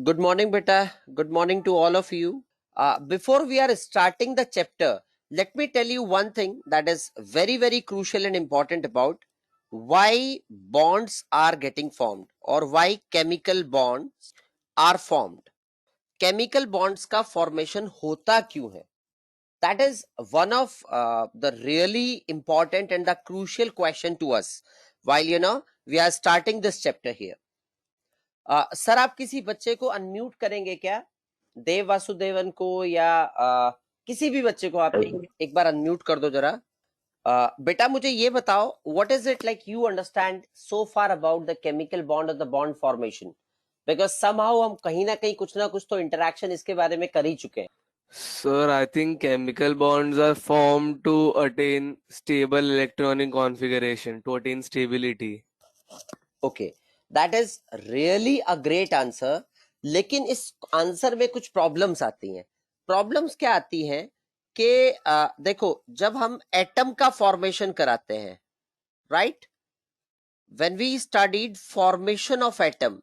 Good morning, beta. Good morning to all of you. Before we are starting the chapter, let me tell you one thing that is very crucial and important about why bonds are getting formed or why chemical bonds are formed. Chemical bonds का formation होता क्यों है? That is one of the really important and the crucial question to us while we are starting this chapter here. Sir आप किसी बच्चे को unmute करेंगे क्या? देव वासुदेवन को या किसी भी बच्चे को आप एक बार अनम्यूट कर दो जरा। बेटा मुझे ये बताओ, what is it like you understand so far about the chemical bond और the bond formation? Because somehow हम कहीं ना कुछ तो इंटरेक्शन इसके बारे में कर ही चुके हैं। Sir, I think chemical bonds are formed to attain stable electronic configuration, to attain stability. Okay, that is really a great answer. लेकिन इस आंसर में कुछ प्रॉब्लम्स आती हैं। प्रॉब्लम्स क्या आती हैं कि देखो, जब हम एटम का फॉर्मेशन कराते हैं, right, when we studied formation of atom,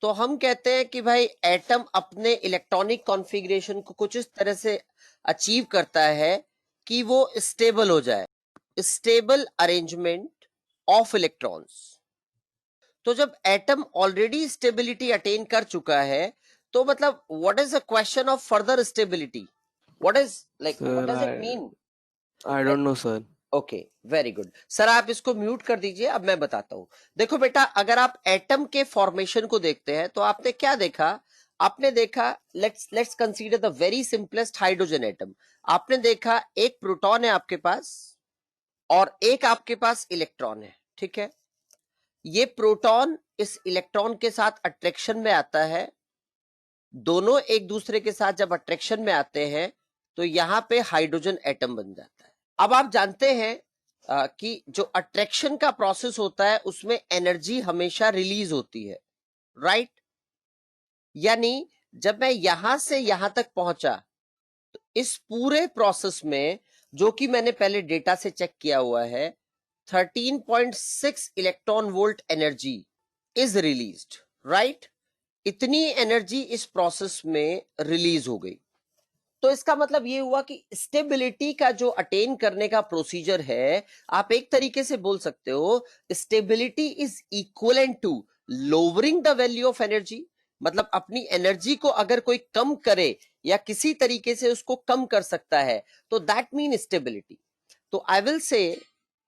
तो हम कहते हैं कि भाई एटम अपने इलेक्ट्रॉनिक कॉन्फ़िगरेशन को कुछ इस तरह से अचीव करता है कि वो स्टेबल हो जाए, स्टेबल अरेंजमेंट ऑफ इलेक्ट्रॉन्स। तो जब एटम ऑलरेडी स्टेबिलिटी अटेन कर चुका है, तो मतलब what is the question of further stability? What is like what Sir, does it mean? I don't know, sir. Okay, very good sir, आप इसको mute कर दीजिए। अब मैं बताता हूं। देखो बेटा, अगर आप एटम के फॉर्मेशन को देखते हैं तो आपने क्या देखा? आपने देखा, let's consider the very simplest hydrogen atom. आपने देखा एक प्रोटॉन है आपके पास और एक आपके पास इलेक्ट्रॉन है, ठीक है। ये प्रोटॉन इस इलेक्ट्रॉन के साथ अट्रैक्शन में आता है। दोनों एक दूसरे के साथ जब अट्रैक्शन में आते हैं तो यहां पे हाइड्रोजन एटम बन जाता है। अब आप जानते हैं कि जो अट्रैक्शन का प्रोसेस होता है उसमें एनर्जी हमेशा रिलीज होती है, राइट? यानी जब मैं यहां से यहां तक पहुंचा तो इस पूरे प्रोसेस में, जो कि मैंने पहले डेटा से चेक किया हुआ है, 13.6 electron volt energy is released, right? इतनी एनर्जी इस प्रोसेस में रिलीज हो गई। तो इसका मतलब ये हुआ कि स्टेबिलिटी का जो अटेन करने का प्रोसीजर है, आप एक तरीके से बोल सकते हो stability is equivalent to lowering the value of energy. मतलब अपनी एनर्जी को अगर कोई कम करे या किसी तरीके से उसको कम कर सकता है तो दैट मीन स्टेबिलिटी। तो आई विल से,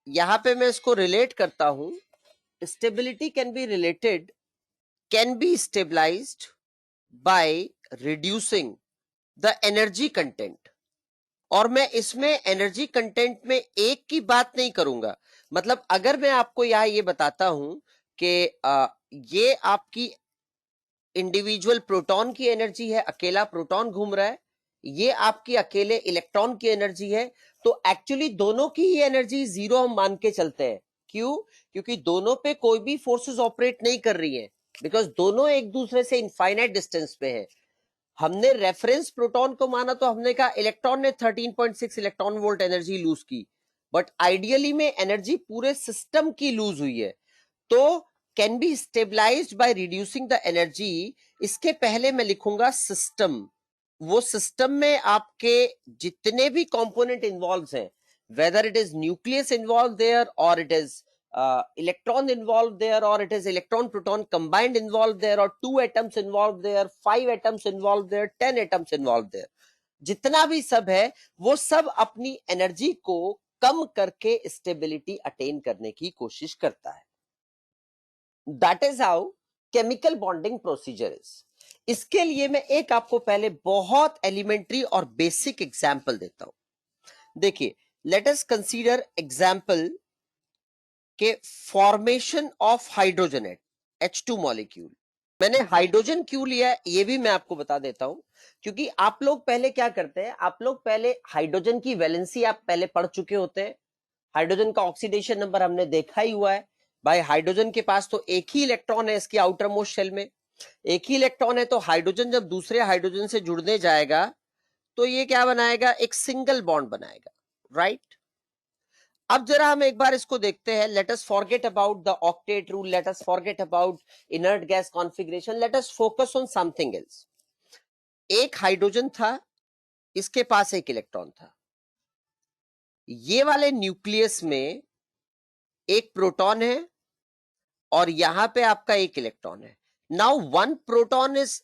यहां पे मैं इसको रिलेट करता हूं, stability can be related, can be stabilised by reducing the energy content. और मैं इसमें एनर्जी कंटेंट में एक की बात नहीं करूंगा। मतलब अगर मैं आपको यहां ये बताता हूं कि ये आपकी इंडिविजुअल प्रोटॉन की एनर्जी है, अकेला प्रोटॉन घूम रहा है, ये आपकी अकेले इलेक्ट्रॉन की एनर्जी है, तो एक्चुअली दोनों की ही एनर्जी जीरो हम मान के चलते हैं। क्यों? क्योंकि दोनों पे कोई भी फोर्सेस ऑपरेट नहीं कर रही है, बिकॉज दोनों एक दूसरे से इनफाइनाइट डिस्टेंस पे है। हमने रेफरेंस प्रोटॉन को माना तो हमने कहा इलेक्ट्रॉन ने 13.6 इलेक्ट्रॉन वोल्ट एनर्जी लूज की, बट आइडियली में एनर्जी पूरे सिस्टम की लूज हुई है। तो can be stabilised by reducing the energy. इसके पहले मैं लिखूंगा सिस्टम। वो सिस्टम में आपके जितने भी कंपोनेंट इन्वॉल्व हैं, whether it is nucleus involve there or it is electron involved there or it is electron proton combined involved there or 2 atoms involved there, 5 atoms involved there, 10 atoms involved there, जितना भी सब है वो सब अपनी energy को कम करके stability attain करने की कोशिश करता है। That is how chemical bonding procedure is. इसके लिए मैं एक आपको पहले बहुत एलिमेंट्री और बेसिक एग्जांपल देता हूं। देखिए, लेट अस कंसीडर एग्जांपल के formation of hydrogen H2 molecule. मैंने हाइड्रोजन क्यों लिया है ये भी मैं आपको बता देता हूं, क्योंकि आप लोग पहले क्या करते हैं, आप लोग पहले हाइड्रोजन की वैलेंसी आप पहले पढ़ चुके होते हैं। हाइड्रोजन का ऑक्सीडेशन नंबर हमने देखा ही हुआ है। भाई हाइड्रोजन के पास तो एक ही इलेक्ट्रॉन है, इसकी आउटर मोस्ट शेल में एक ही इलेक्ट्रॉन है। तो हाइड्रोजन जब दूसरे हाइड्रोजन से जुड़ने जाएगा तो ये क्या बनाएगा? एक सिंगल बॉन्ड बनाएगा, राइट? अब जरा हम एक बार इसको देखते हैं. Let us forget about the octet rule, let us forget about inert gas configuration, let us focus on something else. एक हाइड्रोजन था, इसके पास एक इलेक्ट्रॉन था. ये वाले न्यूक्लियस में एक प्रोटॉन है और यहां पे आपका एक इलेक्ट्रॉन है. Now one proton is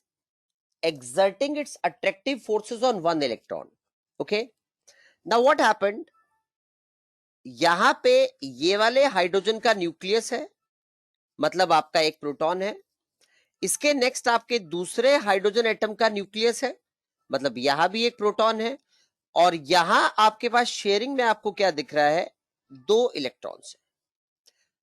exerting its attractive forces on one electron. Okay, now what happened, यहां पे ये वाले हाइड्रोजन का न्यूक्लियस है, मतलब आपका एक प्रोटॉन है. इसके नेक्स्ट आपके दूसरे हाइड्रोजन एटम का न्यूक्लियस है, मतलब यहां भी एक प्रोटॉन है. और यहां आपके पास शेयरिंग में आपको क्या दिख रहा है, दो इलेक्ट्रॉन्स है.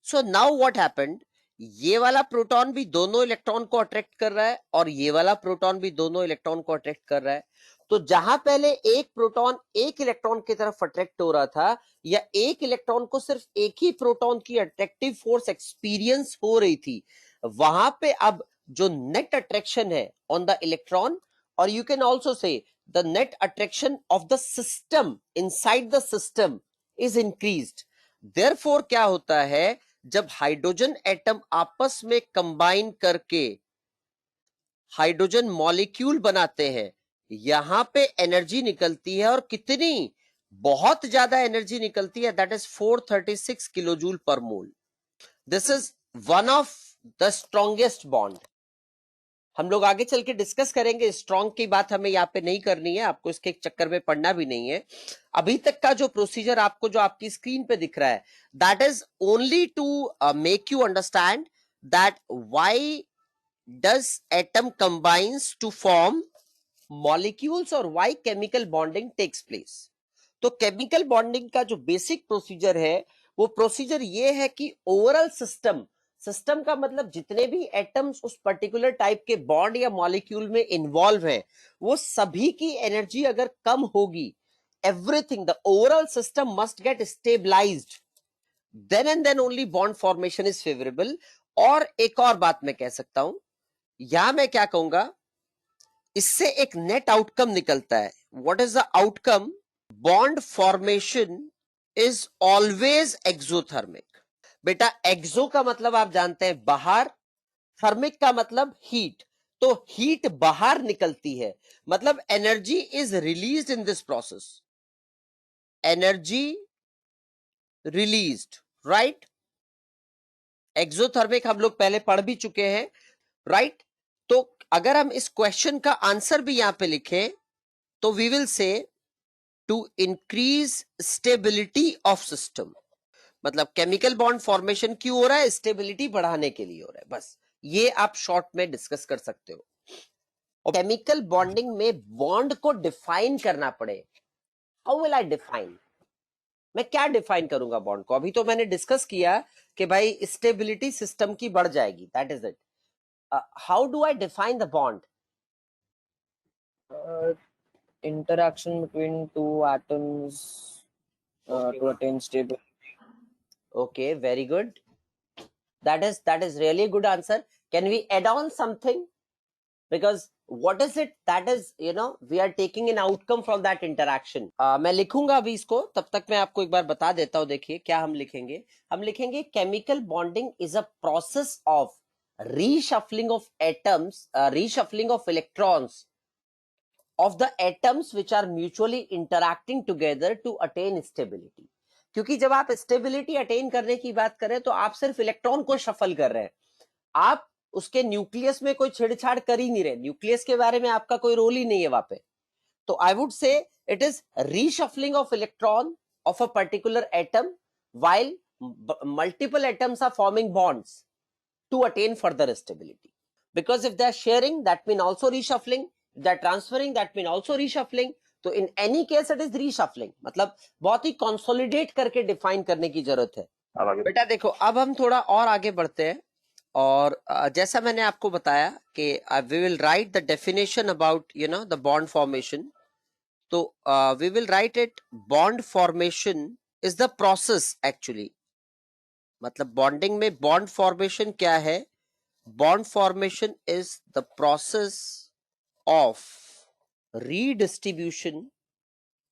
सो नाउ व्हाट हैपेंड, ये वाला प्रोटॉन भी दोनों इलेक्ट्रॉन को अट्रैक्ट कर रहा है और ये वाला प्रोटॉन भी दोनों इलेक्ट्रॉन को अट्रैक्ट कर रहा है. तो जहां पहले एक प्रोटॉन एक इलेक्ट्रॉन की तरफ अट्रैक्ट हो रहा था, या एक इलेक्ट्रॉन को सिर्फ एक ही प्रोटॉन की अट्रैक्टिव फोर्स एक्सपीरियंस हो रही थी, वहां पे अब जो नेट अट्रैक्शन है ऑन द इलेक्ट्रॉन, और you can also say the net attraction of the system inside the system is increased. Therefore क्या होता है, जब हाइड्रोजन एटम आपस में कंबाइन करके हाइड्रोजन मॉलिक्यूल बनाते हैं, यहां पे एनर्जी निकलती है, और कितनी, बहुत ज्यादा एनर्जी निकलती है, that is 436 kilojoule per mole. This is one of the strongest bond. हम लोग आगे चल के डिस्कस करेंगे, स्ट्रॉन्ग की बात हमें यहाँ पे नहीं करनी है, आपको इसके चक्कर में पड़ना भी नहीं है. अभी तक का जो प्रोसीजर आपको जो आपकी स्क्रीन पे दिख रहा है, that is only to make you understand that why does atom combines to form molecules और why chemical bonding takes place. तो केमिकल बॉन्डिंग का जो बेसिक प्रोसीजर है, वो प्रोसीजर ये है कि ओवरऑल सिस्टम, सिस्टम का मतलब जितने भी एटम्स उस पर्टिकुलर टाइप के बॉन्ड या मॉलिक्यूल में इन्वॉल्व हैं, वो सभी की एनर्जी अगर कम होगी, everything, the overall system must get stabilised, then and then only bond formation is favourable. और एक और बात मैं कह सकता हूं, यहां मैं क्या कहूंगा, इससे एक नेट आउटकम निकलता है. What is the outcome, bond formation is always exothermic. बेटा एक्सो का मतलब आप जानते हैं बाहर, थर्मिक का मतलब हीट. तो हीट बाहर निकलती है, मतलब energy is released in this process, energy released, right. Exothermic हम लोग पहले पढ़ भी चुके हैं, राइट. तो अगर हम इस क्वेश्चन का आंसर भी यहां पे लिखें, तो we will say to increase stability of system. मतलब केमिकल बॉन्ड फॉर्मेशन क्यों हो रहा है, स्टेबिलिटी बढ़ाने के लिए हो रहा है. बस ये आप शॉर्ट में डिस्कस कर सकते हो. और केमिकल बॉन्डिंग में बॉन्ड को डिफाइन करना पड़े, हाउ विल आई डिफाइन, मैं क्या डिफाइन करूंगा बॉन्ड को. अभी तो मैंने डिस्कस किया कि भाई स्टेबिलिटी सिस्टम की बढ़ जाएगी, that is it. How do I define the bond, interaction between two atoms to attain stable. okay, very good, that is really a good answer. Can we add on something, because what is it that is, you know, we are taking an outcome from that interaction. मैं लिखूंगा अभी इसको, तब तक मैं आपको एक बार बता देता हूं. देखिए क्या हम लिखेंगे, हम लिखेंगे chemical bonding is a process of reshuffling of atoms, reshuffling of electrons of the atoms which are mutually interacting together to attain stability. क्योंकि जब आप स्टेबिलिटी अटेन करने की बात करें, तो आप सिर्फ इलेक्ट्रॉन को शफल कर रहे हैं, आप उसके न्यूक्लियस में कोई छेड़छाड़ कर ही नहीं रहे, न्यूक्लियस के बारे में आपका कोई रोल ही नहीं है वहां पे. तो I would say it is reshuffling of electron of a particular atom while multiple atoms are forming bonds to attain further stability. Because if they are sharing, that mean also reshuffling. If they are transferring, that mean also reshuffling. तो in any case it is reshuffling. मतलब बहुत ही consolidate करके define करने की जरूरत है. बेटा देखो, अब हम थोड़ा और आगे बढ़ते हैं, और जैसा मैंने आपको बताया कि we will write the definition about, you know, the bond formation. तो we will write it, bond formation is the process actually. मतलब bonding में bond formation क्या है, bond formation is the process of redistribution.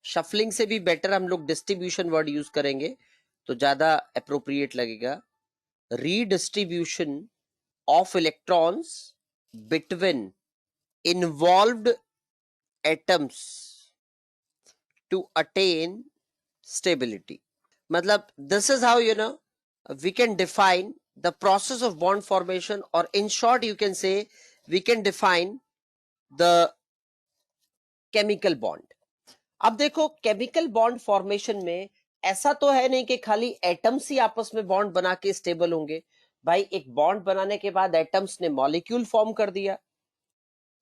shuffling से भी better हम लोग distribution word use करेंगे. तो ज्यादा अप्रोप्रिएट लगेगा, redistribution of electrons between involved atoms to attain stability. मतलब this is how we can define the process of bond formation, or in short you can say we can define the chemical bond. अब देखो chemical bond formation में ऐसा तो है नहीं कि खाली एटम्स ही आपस में बॉन्ड बना के स्टेबल होंगे। भाई एक बॉन्ड बनाने के बाद एटम्स ने मॉलिक्यूल फॉर्म कर दिया,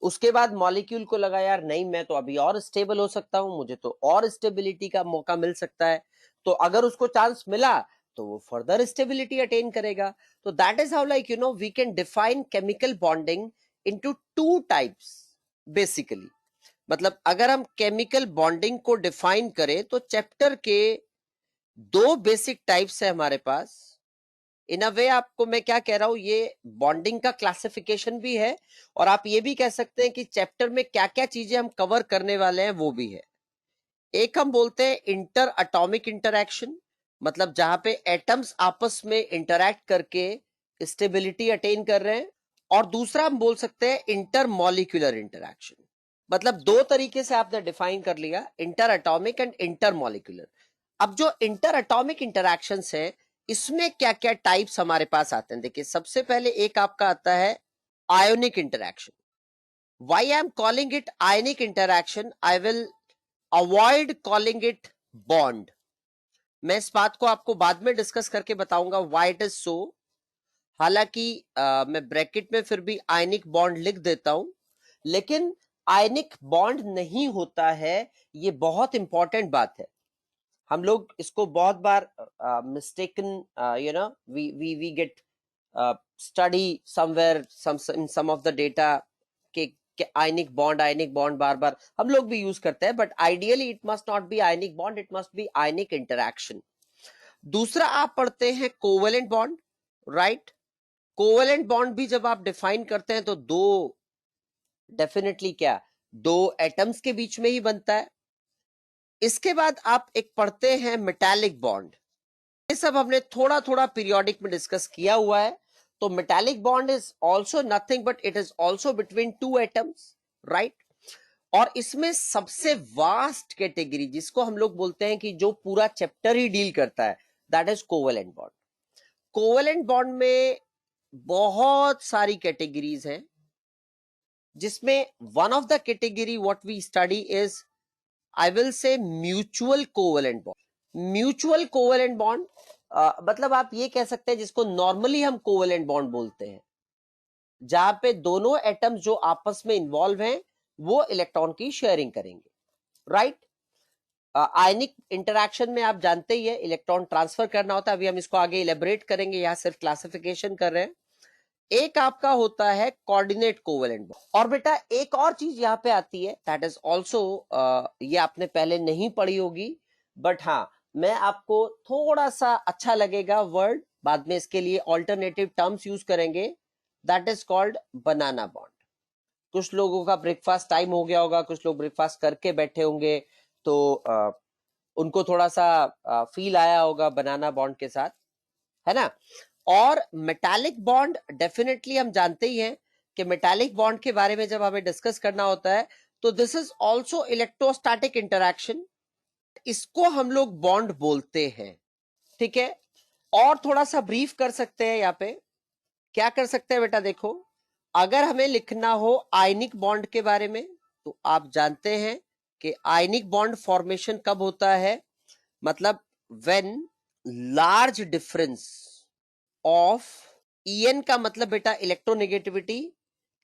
उसके बाद मॉलिक्यूल को लगा यार नहीं मैं तो अभी और स्टेबल हो सकता हूं, मुझे तो और स्टेबिलिटी का मौका मिल सकता है, तो अगर उसको चांस मिला तो वो फर्दर स्टेबिलिटी अटेन करेगा। तो that is how we can define chemical bonding into two types basically. मतलब अगर हम केमिकल बॉन्डिंग को डिफाइन करें तो चैप्टर के दो बेसिक टाइप्स है हमारे पास। इन अ वे आपको मैं क्या कह रहा हूं, ये बॉन्डिंग का क्लासिफिकेशन भी है, और आप ये भी कह सकते हैं कि चैप्टर में क्या क्या चीजें हम कवर करने वाले हैं वो भी है। एक हम बोलते हैं इंटर एटॉमिक इंटरैक्शन, मतलब जहां पे एटम्स आपस में इंटरैक्ट करके स्टेबिलिटी अटेन कर रहे हैं, और दूसरा हम बोल सकते हैं इंटर मॉलिक्यूलर इंटरैक्शन। मतलब दो तरीके से आपने डिफाइन कर लिया, inter atomic and inter molecular. अब जो इंटर एटॉमिक इंटरैक्शंस है इसमें क्या क्या टाइप्स हमारे पास आते हैं, देखिए सबसे पहले एक आपका आता है ionic interaction. Why I am calling it ionic interaction, I will avoid calling it bond. मैं इस बात को आपको बाद में डिस्कस करके बताऊंगा व्हाई इट इज सो। हालांकि मैं ब्रैकेट में फिर भी आयनिक बॉन्ड लिख देता हूं, लेकिन आयनिक बॉन्ड नहीं होता है, ये बहुत इंपॉर्टेंट बात है। हम लोग इसको बहुत बार mistaken we get study somewhere in some of the data के आयनिक बॉन्ड बार बार हम लोग भी यूज करते हैं, but ideally it must not be ionic bond, it must be ionic interaction. दूसरा आप पढ़ते हैं covalent bond, right. Covalent bond भी जब आप डिफाइन करते हैं तो दो डेफिनेटली क्या, दो एटम्स के बीच में ही बनता है। इसके बाद आप एक पढ़ते हैं मेटालिक बॉन्ड। ये सब हमने थोड़ा थोड़ा पीरियोडिक में डिस्कस किया हुआ है। तो metallic bond is also nothing but it is also between two atoms, right. और इसमें सबसे वास्ट कैटेगरी जिसको हम लोग बोलते हैं कि जो पूरा चैप्टर ही डील करता है, that is covalent bond. Covalent bond में बहुत सारी कैटेगरीज हैं, जिसमें one of the category what we study is I will say mutual covalent bond. Mutual covalent bond मतलब आप ये कह सकते हैं जिसको नॉर्मली हम कोवेलेंट बॉन्ड बोलते हैं, जहां पे दोनों एटम्स जो आपस में इन्वॉल्व हैं वो इलेक्ट्रॉन की शेयरिंग करेंगे, राइट। आयनिक इंटरैक्शन में आप जानते ही है इलेक्ट्रॉन ट्रांसफर करना होता है, अभी हम इसको आगे इलेबोरेट करेंगे, यहां सिर्फ क्लासिफिकेशन कर रहे हैं। एक आपका होता है कोऑर्डिनेट कोवेलेंट बॉन्ड। और बेटा एक और चीज यहां पे आती है दैट इज ऑल्सो, ये आपने पहले नहीं पढ़ी होगी, बट हाँ मैं आपको थोड़ा सा अच्छा लगेगा वर्ड, बाद में इसके लिए ऑल्टरनेटिव टर्म्स यूज करेंगे, that is called banana bond. कुछ लोगों का ब्रेकफास्ट टाइम हो गया होगा, कुछ लोग ब्रेकफास्ट करके बैठे होंगे, तो उनको थोड़ा सा फील आया होगा बनाना बॉन्ड के साथ, है ना। और मेटालिक बॉन्ड डेफिनेटली हम जानते ही हैं कि मेटालिक बॉन्ड के बारे में जब हमें डिस्कस करना होता है तो this is also electrostatic interaction, इसको हम लोग बॉन्ड बोलते हैं, ठीक है। और थोड़ा सा ब्रीफ कर सकते हैं, यहाँ पे क्या कर सकते हैं बेटा, देखो अगर हमें लिखना हो आयनिक बॉन्ड के बारे में तो आप जानते हैं कि आयनिक बॉन्ड फॉर्मेशन कब होता है, मतलब when large difference of En का मतलब बेटा electronegativity,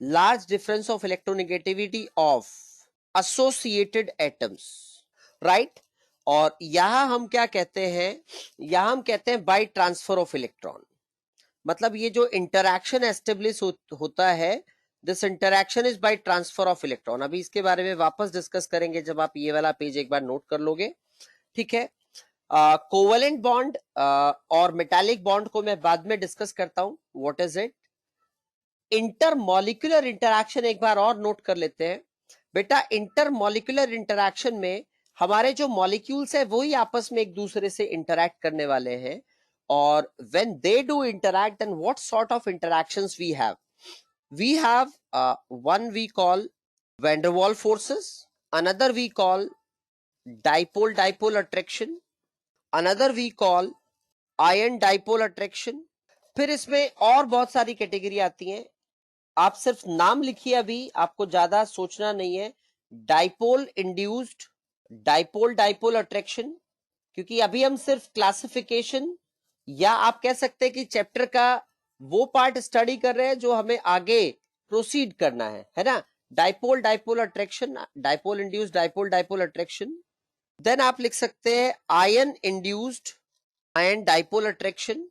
large difference of electronegativity of associated atoms, right. और यहां हम क्या कहते हैं, यहां हम कहते हैं बाय ट्रांसफर ऑफ इलेक्ट्रॉन। मतलब ये जो इंटरैक्शन एस्टेब्लिश होता है, this interaction is by transfer of electron. अभी इसके बारे में वापस डिस्कस करेंगे जब आप ये वाला पेज एक बार नोट कर लोगे, ठीक है। कोवेलेंट बॉन्ड और मेटालिक बॉन्ड को मैं बाद में डिस्कस करता हूं, what is it. Intermolecular interaction एक बार और नोट कर लेते हैं बेटा। इंटरमॉलिक्यूलर इंटरैक्शन में हमारे जो मॉलिक्यूल्स है वही आपस में एक दूसरे से इंटरैक्ट करने वाले हैं, और when they do interact, then what sort of interactions we have? We have one we call van der Waals forces, another we call dipole attraction, another we call ion dipole attraction. फिर इसमें और बहुत सारी category आती हैं, आप सिर्फ नाम लिखिए, अभी आपको ज्यादा सोचना नहीं है. डाइपोल इंड्यूस्ड डाइपोल अट्रैक्शन, क्योंकि अभी हम सिर्फ क्लासिफिकेशन या आप कह सकते हैं कि चैप्टर का वो पार्ट स्टडी कर रहे हैं जो हमें आगे प्रोसीड करना है ना. Dipole attraction, dipole induced dipole attraction. Then आप लिख सकते हैं ion induced ion dipole attraction.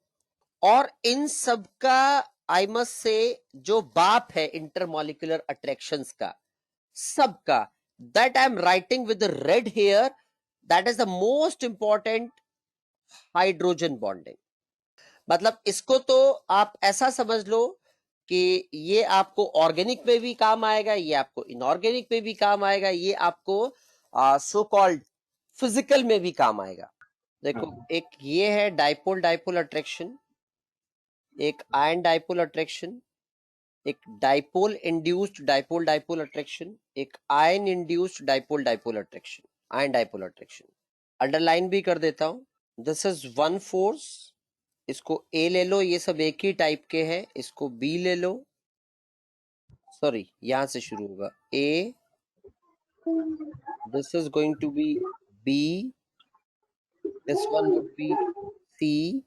और इन सब का आई मस्ट से जो बाप है इंटरमॉलिक्यूलर अट्रैक्शंस का, सबका, that I am writing with red here, that is the most important, hydrogen bonding. मतलब इसको तो आप ऐसा समझ लो कि ये आपको ऑर्गेनिक में भी काम आएगा, ये आपको इनऑर्गेनिक में भी काम आएगा, ये आपको सो कॉल्ड फिजिकल में भी काम आएगा. देखो, एक ये है डाइपोल अट्रैक्शन, एक आयन डाइपोल अट्रैक्शन, एक डाइपोल इंड्यूस्ड डाइपोल अट्रैक्शन, एक ion induced dipole attraction, ion dipole attraction. Underline भी कर देता हूं. दिस इज वन फोर्स, इसको ए ले लो, ये सब एक ही टाइप के हैं. इसको बी ले लो, सॉरी यहां से शुरू होगा. A, this is going to be B, this one would be C,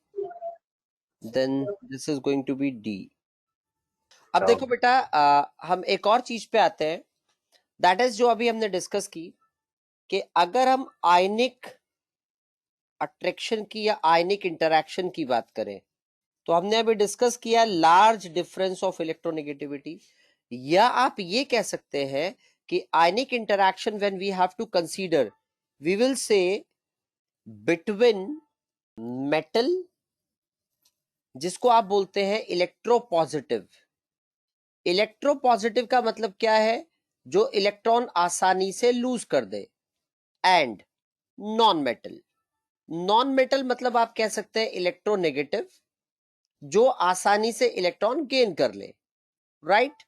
then this is going to be D. अब देखो बेटा, हम एक और चीज पे आते हैं, दैट इज जो अभी हमने डिस्कस की कि अगर हम आयनिक अट्रैक्शन की या आयनिक इंटरैक्शन की बात करें, तो हमने अभी डिस्कस किया लार्ज डिफरेंस ऑफ इलेक्ट्रोनेगेटिविटी, या आप ये कह सकते हैं कि ionic interaction when we have to consider, we will say between metal, जिसको आप बोलते हैं इलेक्ट्रोपॉजिटिव. इलेक्ट्रोपॉजिटिव का मतलब क्या है? जो इलेक्ट्रॉन आसानी से लूज कर दे. And non metal, non metal मतलब आप कह सकते हैं इलेक्ट्रोनेगेटिव, जो आसानी से इलेक्ट्रॉन गेन कर ले. राइट?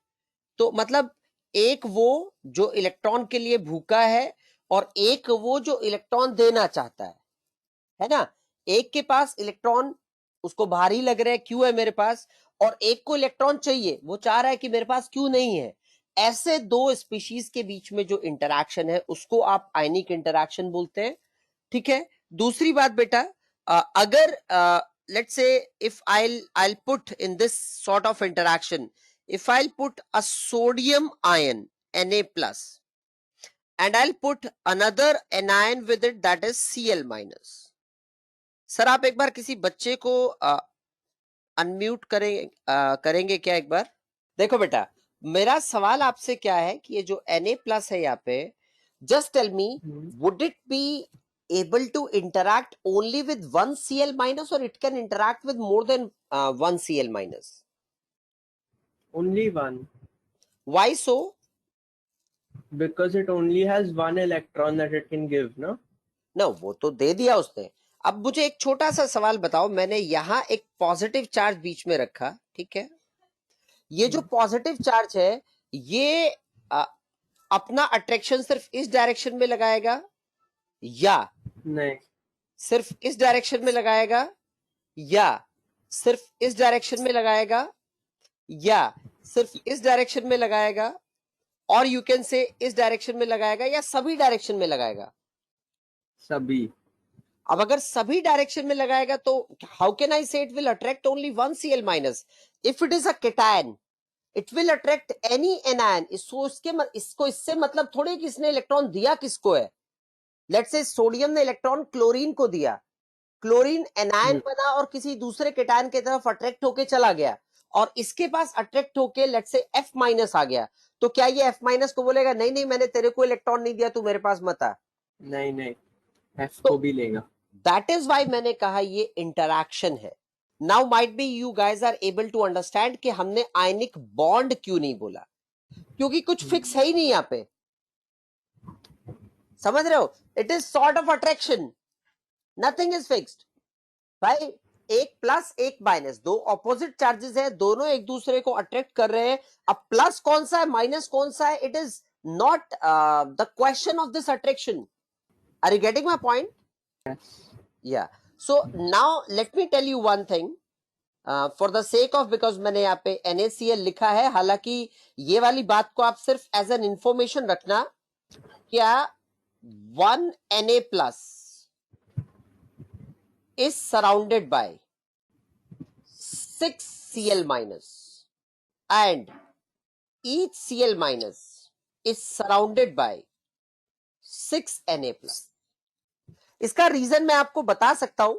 तो मतलब एक वो जो इलेक्ट्रॉन के लिए भूखा है, और एक वो जो इलेक्ट्रॉन देना चाहता है ना. एक के पास इलेक्ट्रॉन, उसको भारी लग रहा है, क्यों है मेरे पास, और एक को इलेक्ट्रॉन चाहिए, वो चाह रहा है कि मेरे पास क्यों नहीं है. ऐसे दो स्पीशीज के बीच में जो इंटरैक्शन है उसको आप आयनिक इंटरैक्शन बोलते हैं. ठीक है. दूसरी बात बेटा, अगर let's say if I'll put in this sort of interaction, if I'll put a sodium ion Na plus and I'll put another anion with it, that is Cl minus. Sir आप एक बार किसी बच्चे को अनम्यूट करेंगे क्या एक बार? देखो बेटा, मेरा सवाल आपसे क्या है कि ये जो Na प्लस है यहाँ पे, just tell me, would it be able to interact only with one Cl minus, or it can interact with more than one Cl minus? Only one. Why so? Because it only has one electron that it can give, no? No, वो तो दे दिया उसने. अब मुझे एक छोटा सा सवाल बताओ, मैंने यहाँ एक पॉजिटिव चार्ज बीच में रखा, ठीक है. ये जो पॉजिटिव चार्ज है, ये अपना अट्रैक्शन सिर्फ इस डायरेक्शन में लगाएगा, या नहीं, सिर्फ इस डायरेक्शन में लगाएगा, या सिर्फ इस डायरेक्शन में लगाएगा, या सिर्फ इस डायरेक्शन में लगाएगा, और यू कैन से इस डायरेक्शन में लगाएगा, या सभी डायरेक्शन में लगाएगा? सभी. अब अगर सभी डायरेक्शन में लगाएगा तो हाउ कैन आई से it will attract only one Cl minus? If it is a cation, it will attract any anion. इसको इससे मतलब थोड़े कि इसने इलेक्ट्रॉन दिया किसको है. लेट्स से सोडियम ने इलेक्ट्रॉन क्लोरीन को दिया, क्लोरीन एनायन बना और किसी दूसरे केटायन की तरफ अट्रैक्ट होके चला गया, और इसके पास अट्रैक्ट होके लेट्स से F माइनस आ गया, तो क्या ये F माइनस को बोलेगा नहीं नहीं मैंने तेरे को इलेक्ट्रॉन नहीं दिया, तू मेरे पास मत आ? नहीं नहीं, F तो को भी लेगा. दैट इज वाई मैंने कहा ये इंटरैक्शन है. Now might be you guys are able to understand कि हमने आयनिक बॉन्ड क्यों नहीं बोला, क्योंकि कुछ फिक्स है ही नहीं यहाँ पे. समझ रहे हो? It is sort of attraction, nothing is fixed भाई। एक प्लस एक माइनस, दो ऑपोजिट चार्जेस है, दोनों एक दूसरे को अट्रैक्ट कर रहे हैं। अब प्लस कौन सा है माइनस कौन सा है, it is not the question of this attraction. Are you getting my point? या so now let me tell you one thing for the sake of, because मैंने यहाँ पे NaCl लिखा है, हालांकि ये वाली बात को आप सिर्फ एज एन इंफॉर्मेशन रखना, क्या 1 Na plus is surrounded by 6 Cl minus and each Cl minus is surrounded by 6 Na plus। इसका रीजन मैं आपको बता सकता हूं,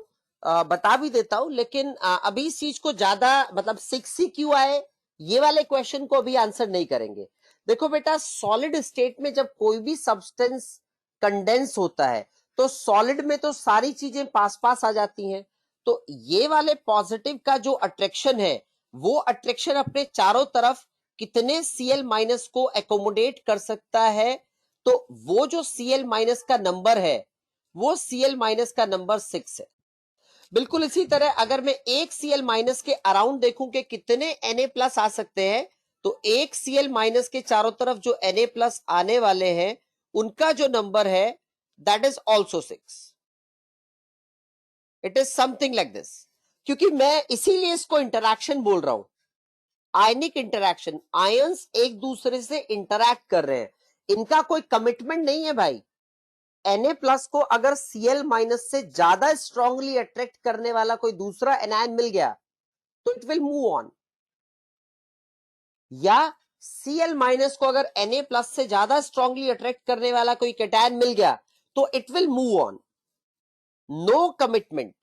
बता भी देता हूं, लेकिन अभी इस चीज को ज्यादा मतलब 6 ही क्यों आए ये वाले क्वेश्चन को अभी आंसर नहीं करेंगे। देखो बेटा, सॉलिड स्टेट में जब कोई भी सब्सटेंस कंडेंस होता है तो सॉलिड में तो सारी चीजें पास पास आ जाती हैं, तो ये वाले पॉजिटिव का जो अट्रैक्शन है वो अट्रैक्शन अपने चारों तरफ कितने Cl माइनस को एकोमोडेट कर सकता है, तो वो जो Cl माइनस का नंबर है वो Cl माइनस का नंबर 6 है। बिल्कुल इसी तरह अगर मैं एक Cl माइनस के अराउंड देखूं कि कितने Na प्लस आ सकते हैं, तो एक Cl माइनस के चारों तरफ जो Na प्लस आने वाले हैं उनका जो नंबर है that is also 6। It is something like this, क्योंकि मैं इसीलिए इसको इंटरैक्शन बोल रहा हूं, आयनिक इंटरैक्शन। आयंस एक दूसरे से इंटरैक्ट कर रहे हैं, इनका कोई कमिटमेंट नहीं है भाई। Na प्लस को अगर Cl माइनस से ज्यादा स्ट्रांगली अट्रैक्ट करने वाला कोई दूसरा एनायन मिल गया तो इट विल मूव ऑन, या Cl माइनस को अगर Na प्लस से ज्यादा स्ट्रांगली अट्रैक्ट करने वाला कोई कैटायन मिल गया तो it will move on. No commitment,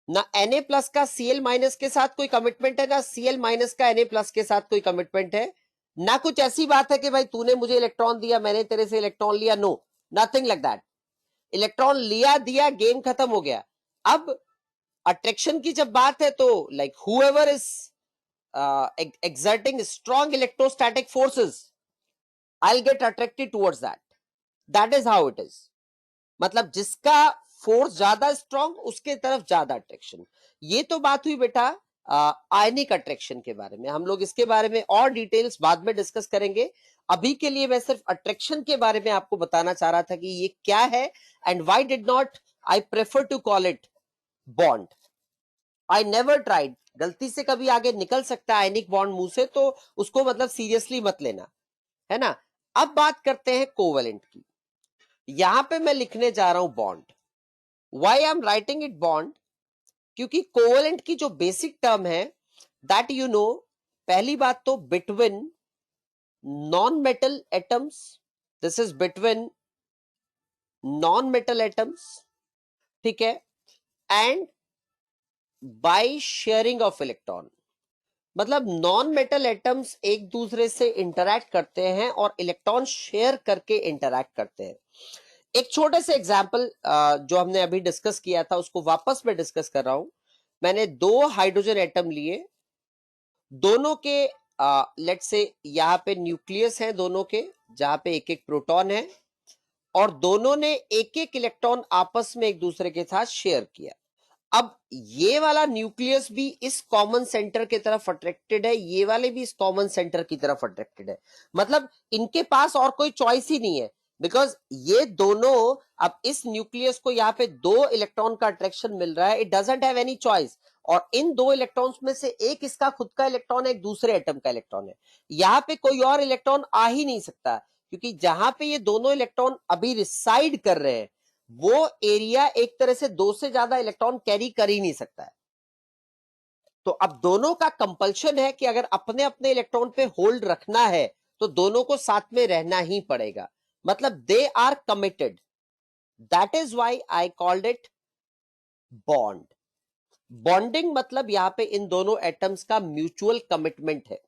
ना Na प्लस का Cl माइनस के साथ कोई कमिटमेंट है, ना Cl माइनस का Na प्लस के साथ कोई कमिटमेंट है, ना कुछ ऐसी बात है कि भाई तूने मुझे इलेक्ट्रॉन दिया मैंने तेरे से इलेक्ट्रॉन लिया। No, nothing like that. Electron लिया दिया, गेम खत्म हो गया। अब अट्रैक्शन की जब बात है तो like whoever is exerting strong electrostatic forces, I'll get attracted towards that. That is how it is. मतलब जिसका फोर्स ज्यादा स्ट्रांग उसके तरफ ज्यादा अट्रैक्शन। ये तो बात हुई बेटा आयनिक अट्रैक्शन के बारे में। हम लोग इसके बारे में और डिटेल्स बाद में डिस्कस करेंगे। अभी के लिए मैं सिर्फ अट्रैक्शन के बारे में आपको बताना चाह रहा था कि ये क्या है and why did not I prefer to call it bond. I never tried, गलती से कभी आगे निकल सकता है आयनिक बॉन्ड मुंह से, तो उसको मतलब सीरियसली मत लेना, है ना। अब बात करते हैं कोवेलेंट की। यहां पे मैं लिखने जा रहा हूं bond. Why I am writing it bond, क्योंकि कोवेलेंट की जो बेसिक टर्म है दैट यू नो, पहली बात तो between non metal atoms, this is between non metal atoms, ठीक है, and by sharing of electron. मतलब नॉन मेटल एटम्स एक दूसरे से इंटरैक्ट करते हैं और इलेक्ट्रॉन शेयर करके इंटरैक्ट करते हैं। एक छोटे से एग्जांपल जो हमने अभी डिस्कस किया था उसको वापस मैं डिस्कस कर रहा हूं। मैंने दो हाइड्रोजन एटम लिए, दोनों के लेट्स से यहां पे न्यूक्लियस है दोनों के, जहां पे एक एक प्रोटॉन है, और दोनों ने एक एक इलेक्ट्रॉन आपस में एक दूसरे के साथ शेयर किया। अब ये वाला न्यूक्लियस भी इस कॉमन सेंटर की तरफ अट्रैक्टेड है, ये वाले भी इस कॉमन सेंटर की तरफ अट्रैक्टेड है। मतलब इनके पास और कोई चॉइस ही नहीं है, बिकॉज ये दोनों, अब इस न्यूक्लियस को यहाँ पे दो इलेक्ट्रॉन का अट्रैक्शन मिल रहा है, it doesn't have any choice. और इन दो इलेक्ट्रॉन्स में से एक इसका खुद का इलेक्ट्रॉन है, एक दूसरे एटम का इलेक्ट्रॉन है। यहाँ पे कोई और इलेक्ट्रॉन आ ही नहीं सकता, क्योंकि जहां पे ये दोनों इलेक्ट्रॉन अभी रिसाइड कर रहे हैं वो एरिया एक तरह से दो से ज्यादा इलेक्ट्रॉन कैरी कर ही नहीं सकता है। तो अब दोनों का कंपल्शन है कि अगर अपने अपने इलेक्ट्रॉन पे होल्ड रखना है तो दोनों को साथ में रहना ही पड़ेगा। मतलब they are committed, that is why I called it bond. Bonding मतलब यहां पे इन दोनों एटम्स का म्यूचुअल कमिटमेंट है।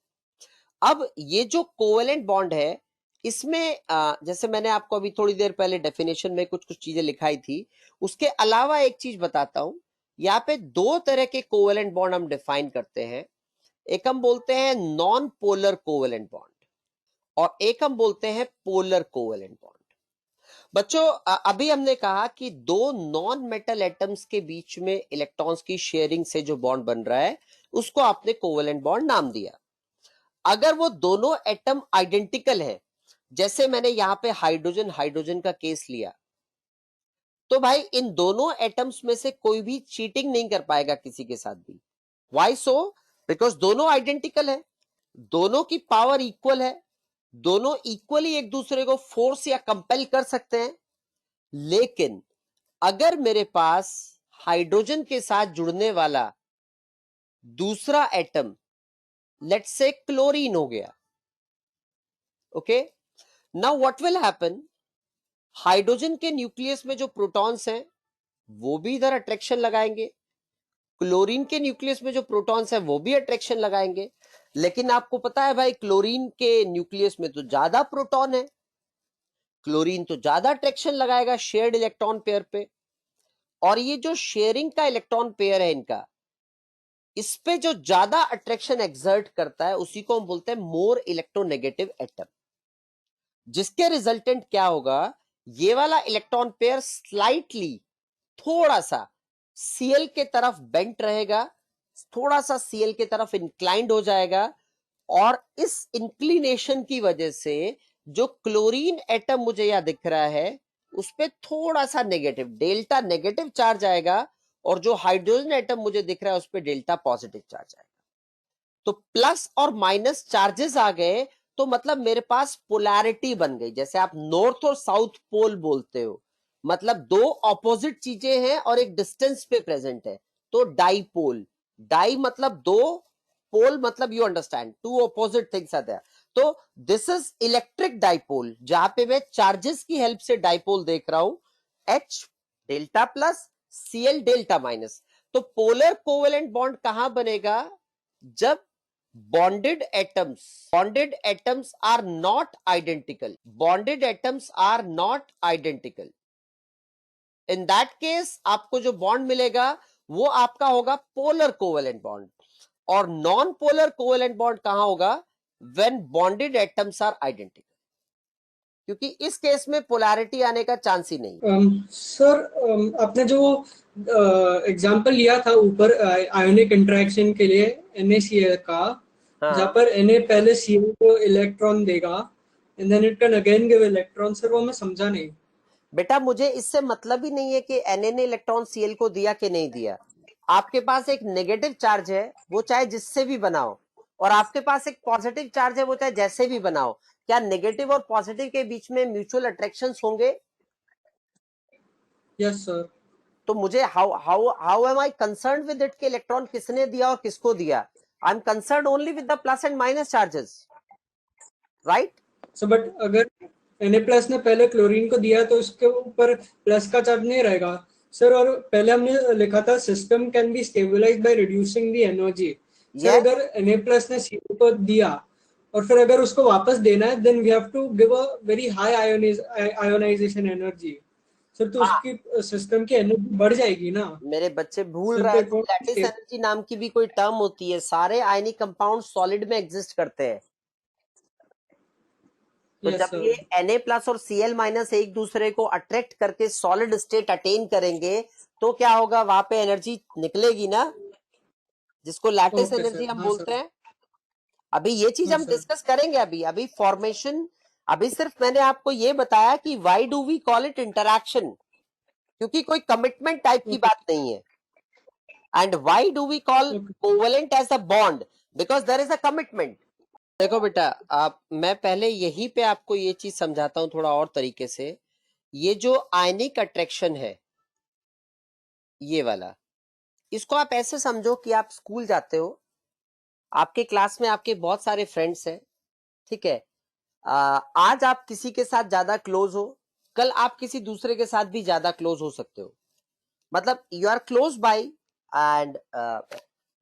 अब ये जो कोवेलेंट बॉन्ड है इसमें जैसे मैंने आपको अभी थोड़ी देर पहले डेफिनेशन में कुछ कुछ चीजें लिखाई थी, उसके अलावा एक चीज बताता हूं। यहाँ पे दो तरह के कोवेलेंट बॉन्ड हम डिफाइन करते हैं। एक हम बोलते हैं नॉन पोलर कोवेलेंट बॉन्ड और एक हम बोलते हैं पोलर कोवेलेंट बॉन्ड। बच्चों अभी हमने कहा कि दो नॉन मेटल एटम्स के बीच में इलेक्ट्रॉन्स की शेयरिंग से जो बॉन्ड बन रहा है उसको आपने कोवेलेंट बॉन्ड नाम दिया। अगर वो दोनों एटम आइडेंटिकल है, जैसे मैंने यहां पे हाइड्रोजन हाइड्रोजन का केस लिया, तो भाई इन दोनों एटम्स में से कोई भी चीटिंग नहीं कर पाएगा किसी के साथ भी। Why so? बिकॉज दोनों आइडेंटिकल है, दोनों की पावर इक्वल है, दोनों इक्वली एक दूसरे को फोर्स या कंपेल कर सकते हैं। लेकिन अगर मेरे पास हाइड्रोजन के साथ जुड़ने वाला दूसरा एटम लेट्स से क्लोरीन हो गया, okay, now what will happen, hydrogen के न्यूक्लियस में जो प्रोटॉन्स हैं वो भी इधर अट्रैक्शन लगाएंगे, क्लोरीन के न्यूक्लियस में जो प्रोटॉन्स हैं वो भी अट्रैक्शन लगाएंगे। लेकिन आपको पता है भाई क्लोरीन के न्यूक्लियस में तो ज्यादा प्रोटॉन है, क्लोरीन तो ज्यादा अट्रैक्शन लगाएगा शेयर्ड इलेक्ट्रॉन पेयर पे। और ये जो शेयरिंग का इलेक्ट्रॉन पेयर है इनका, इस पे जो ज्यादा अट्रैक्शन एक्सर्ट करता है उसी को हम बोलते हैं मोर इलेक्ट्रोनेगेटिव एटम, जिसके रिजल्टेंट क्या होगा, ये वाला इलेक्ट्रॉन पेयर स्लाइटली थोड़ा सा सीएल के तरफ बेंट रहेगा, थोड़ा सा सीएल के तरफ इंक्लाइंड हो जाएगा। और इस इंक्लिनेशन की वजह से जो क्लोरीन एटम मुझे यहां दिख रहा है उस पे थोड़ा सा नेगेटिव डेल्टा नेगेटिव चार्ज आएगा, और जो हाइड्रोजन एटम मुझे दिख रहा है उस पे डेल्टा पॉजिटिव चार्ज आएगा। तो प्लस और माइनस चार्जेस आ गए तो मतलब मेरे पास पोलैरिटी बन गई। जैसे आप नॉर्थ और साउथ पोल बोलते हो, मतलब दो ऑपोजिट चीजें हैं और एक डिस्टेंस पे प्रेजेंट है, तो डाईपोल। डाई मतलब दो, पोल मतलब you understand two opposite things are there. तो दिस इज इलेक्ट्रिक डाईपोल, जहां पे मैं चार्जेस की हेल्प से डाईपोल देख रहा हूं, H delta plus Cl delta minus. तो पोलर कोवेलेंट बॉन्ड कहां बनेगा, जब bonded atoms are not identical, bonded atoms are not identical, in that case आपको जो बॉन्ड मिलेगा वो आपका होगा पोलर कोवेलेंट बॉन्ड। और नॉन पोलर कोवेलेंट बॉन्ड कहां होगा, when bonded atoms are identical, क्योंकि इस केस में पोलैरिटी आने का चांस ही नहीं। सर आपने जो एग्जांपल लिया था ऊपर आयोनिक इंटरेक्शन के लिए NaCl का, हाँ। जहाँ पर Na पहले Cl को इलेक्ट्रॉन देगा and then it can again give electron, sir वो मैं समझा नहीं। बेटा मुझे इससे मतलब ही नहीं है कि Na ने इलेक्ट्रॉन Cl को दिया कि नहीं दिया। आपके पास एक नेगेटिव चार्ज है, वो चाहे जिससे भी बनाओ, और आपके पास एक पॉजिटिव चार्ज है, वो चाहे जैसे भी बनाओ। क्या नेगेटिव और पॉजिटिव के बीच में म्यूचुअल अट्रैक्शंस होंगे? Yes sir. तो मुझे how am I concerned with it कि इलेक्ट्रॉन किसने दिया और किसको दिया? I am concerned only with the plus and minus charges, right? So but अगर Na+ ने पहले क्लोरीन को दिया तो उसके ऊपर प्लस का चार्ज नहीं रहेगा सर। और पहले हमने लिखा था system can be stabilised by reducing the energy. Sir अगर Na+ ने Cl को दिया और फिर अगर उसको वापस देना है, then we have to give a very high ionisation energy sir, तो उसकी सिस्टम की एनर्जी बढ़ जाएगी ना। मेरे बच्चे भूल रहे हैं कि लैटिस एनर्जी नाम की भी कोई टर्म होती है। सारे आयनिक कंपाउंड सॉलिड में एग्जिस्ट करते हैं। तो जब ये Na+ और Cl- एक दूसरे को अट्रैक्ट करके सॉलिड स्टेट अटेन करेंगे तो क्या होगा, वहां पे एनर्जी निकलेगी ना, जिसको लैटिस एनर्जी हम बोलते हैं। अभी ये चीज हम डिस्कस करेंगे। अभी फॉर्मेशन, अभी सिर्फ मैंने आपको ये बताया कि why do we call it interaction, क्योंकि कोई कमिटमेंट टाइप की बात नहीं है। And why do we call covalent as a bond, because there is a commitment. देखो बेटा, मैं पहले यहीं पे आपको ये चीज समझाता हूं थोड़ा और तरीके से। ये जो आयनिक अट्रैक्शन है ये वाला, इसको आप ऐसे समझो कि आप स्कूल जाते हो, आपके क्लास में आपके बहुत सारे फ्रेंड्स हैं, ठीक है। आज आप किसी के साथ ज्यादा क्लोज हो, कल आप किसी दूसरे के साथ भी ज्यादा क्लोज हो सकते हो। मतलब you are close by and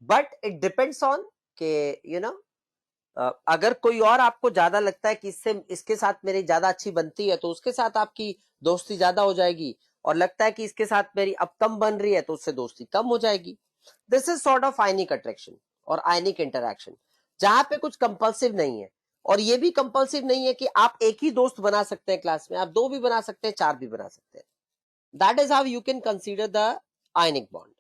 but it depends on के यू नो, अगर कोई और आपको ज्यादा लगता है कि इसके साथ मेरी ज्यादा अच्छी बनती है तो उसके साथ आपकी दोस्ती ज्यादा हो जाएगी, और लगता है कि इसके साथ मेरी अब कम बन रही है तो उससे दोस्ती कम हो जाएगी। This is sort of ionic attraction और आयनिक इंटरैक्शन, जहां पे कुछ कंपल्सिव नहीं है। और ये भी कंपल्सिव नहीं है कि आप एक ही दोस्त बना सकते हैं क्लास में, आप 2 भी बना सकते हैं, 4 भी बना सकते हैं. That is how you can consider the ionic bond.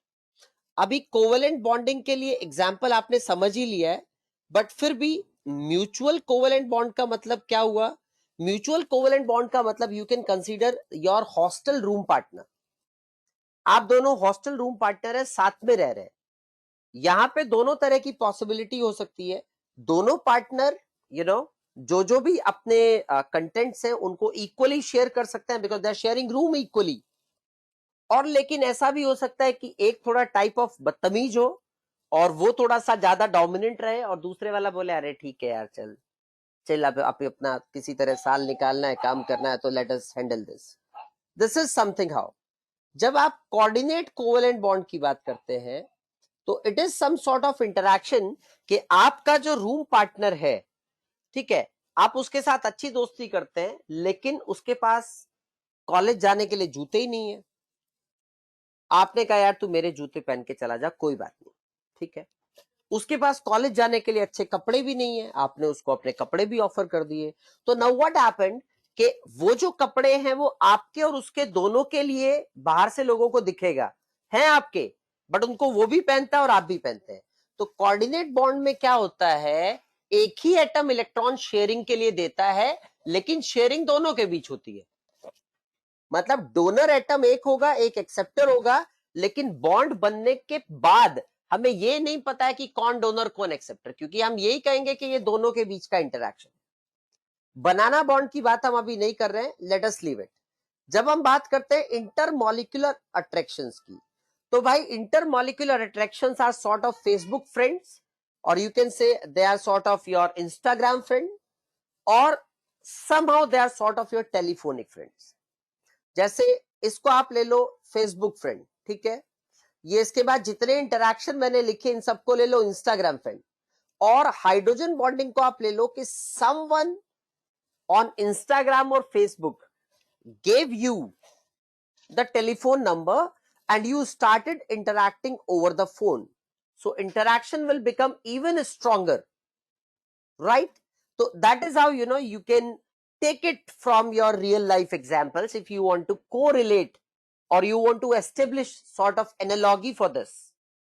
अभी कोवेलेंट बॉन्डिंग के लिए एग्जाम्पल आपने समझ ही लिया है, बट फिर भी म्यूचुअल कोवेलेंट बॉन्ड का मतलब क्या हुआ? म्यूचुअल कोवेलेंट बॉन्ड का मतलब you can consider your hostel room partner. आप दोनों हॉस्टल रूम पार्टनर है, साथ में रह रहे हैं. यहां पे दोनों तरह की पॉसिबिलिटी हो सकती है. दोनों पार्टनर जो भी अपने कंटेंट्स हैं उनको इक्वली शेयर कर सकते हैं because they are sharing room equally. और लेकिन ऐसा भी हो सकता है कि एक थोड़ा टाइप ऑफ बदतमीज हो और वो थोड़ा सा ज्यादा डोमिनेंट रहे और दूसरे वाला बोले अरे ठीक है यार, चल चल अब अपना किसी तरह साल निकालना है, काम करना है, तो let us handle this. This is something how. जब आप कोऑर्डिनेट कोवेलेंट बॉन्ड की बात करते हैं तो it is some sort of interaction कि आपका जो रूम पार्टनर है, ठीक है, आप उसके साथ अच्छी दोस्ती करते हैं लेकिन उसके पास कॉलेज जाने के लिए जूते ही नहीं है. आपने कहा यार तू मेरे जूते पहन के चला जा, कोई बात नहीं, ठीक है. उसके पास कॉलेज जाने के लिए अच्छे कपड़े भी नहीं है, आपने उसको अपने कपड़े भी ऑफर कर दिए. तो नाउ व्हाट हैपेंड कि वो जो कपड़े हैं वो आपके और उसके दोनों के लिए बाहर से लोगों को दिखेगा हैं आपके, बट उनको वो भी पहनता है और आप भी पहनते हैं. तो कोऑर्डिनेट बॉन्ड में क्या होता है, एक ही एटम इलेक्ट्रॉन शेयरिंग के लिए देता है लेकिन शेयरिंग दोनों के बीच होती है. मतलब डोनर एटम एक होगा, एक एक्सेप्टर होगा, लेकिन बॉन्ड बनने के बाद हमें ये नहीं पता है कि कौन डोनर कौन एक्सेप्टर, क्योंकि हम यही कहेंगे कि ये दोनों के बीच का इंटरैक्शन. बनाना बॉन्ड की बात हम अभी नहीं कर रहे हैं, लेट अस लीव इट. जब हम बात करते हैं इंटरमॉलिक्यूलर अट्रैक्शंस की, तो भाई intermolecular attractions are sort of Facebook friends, और you can say they are sort of your Instagram friend, और somehow they are sort of your telephonic friends. जैसे इसको आप ले लो फेसबुक फ्रेंड, ठीक है. ये इसके बाद जितने इंटरैक्शन मैंने लिखे इन सबको ले लो इंस्टाग्राम फ्रेंड. और हाइड्रोजन बॉन्डिंग को आप ले लो कि समवन ऑन इंस्टाग्राम और Facebook gave you the telephone number and you started interacting over the phone. So interaction will become even stronger, right? So that is how you can take it from your real life examples if you want to correlate or you want to establish sort of analogy for this.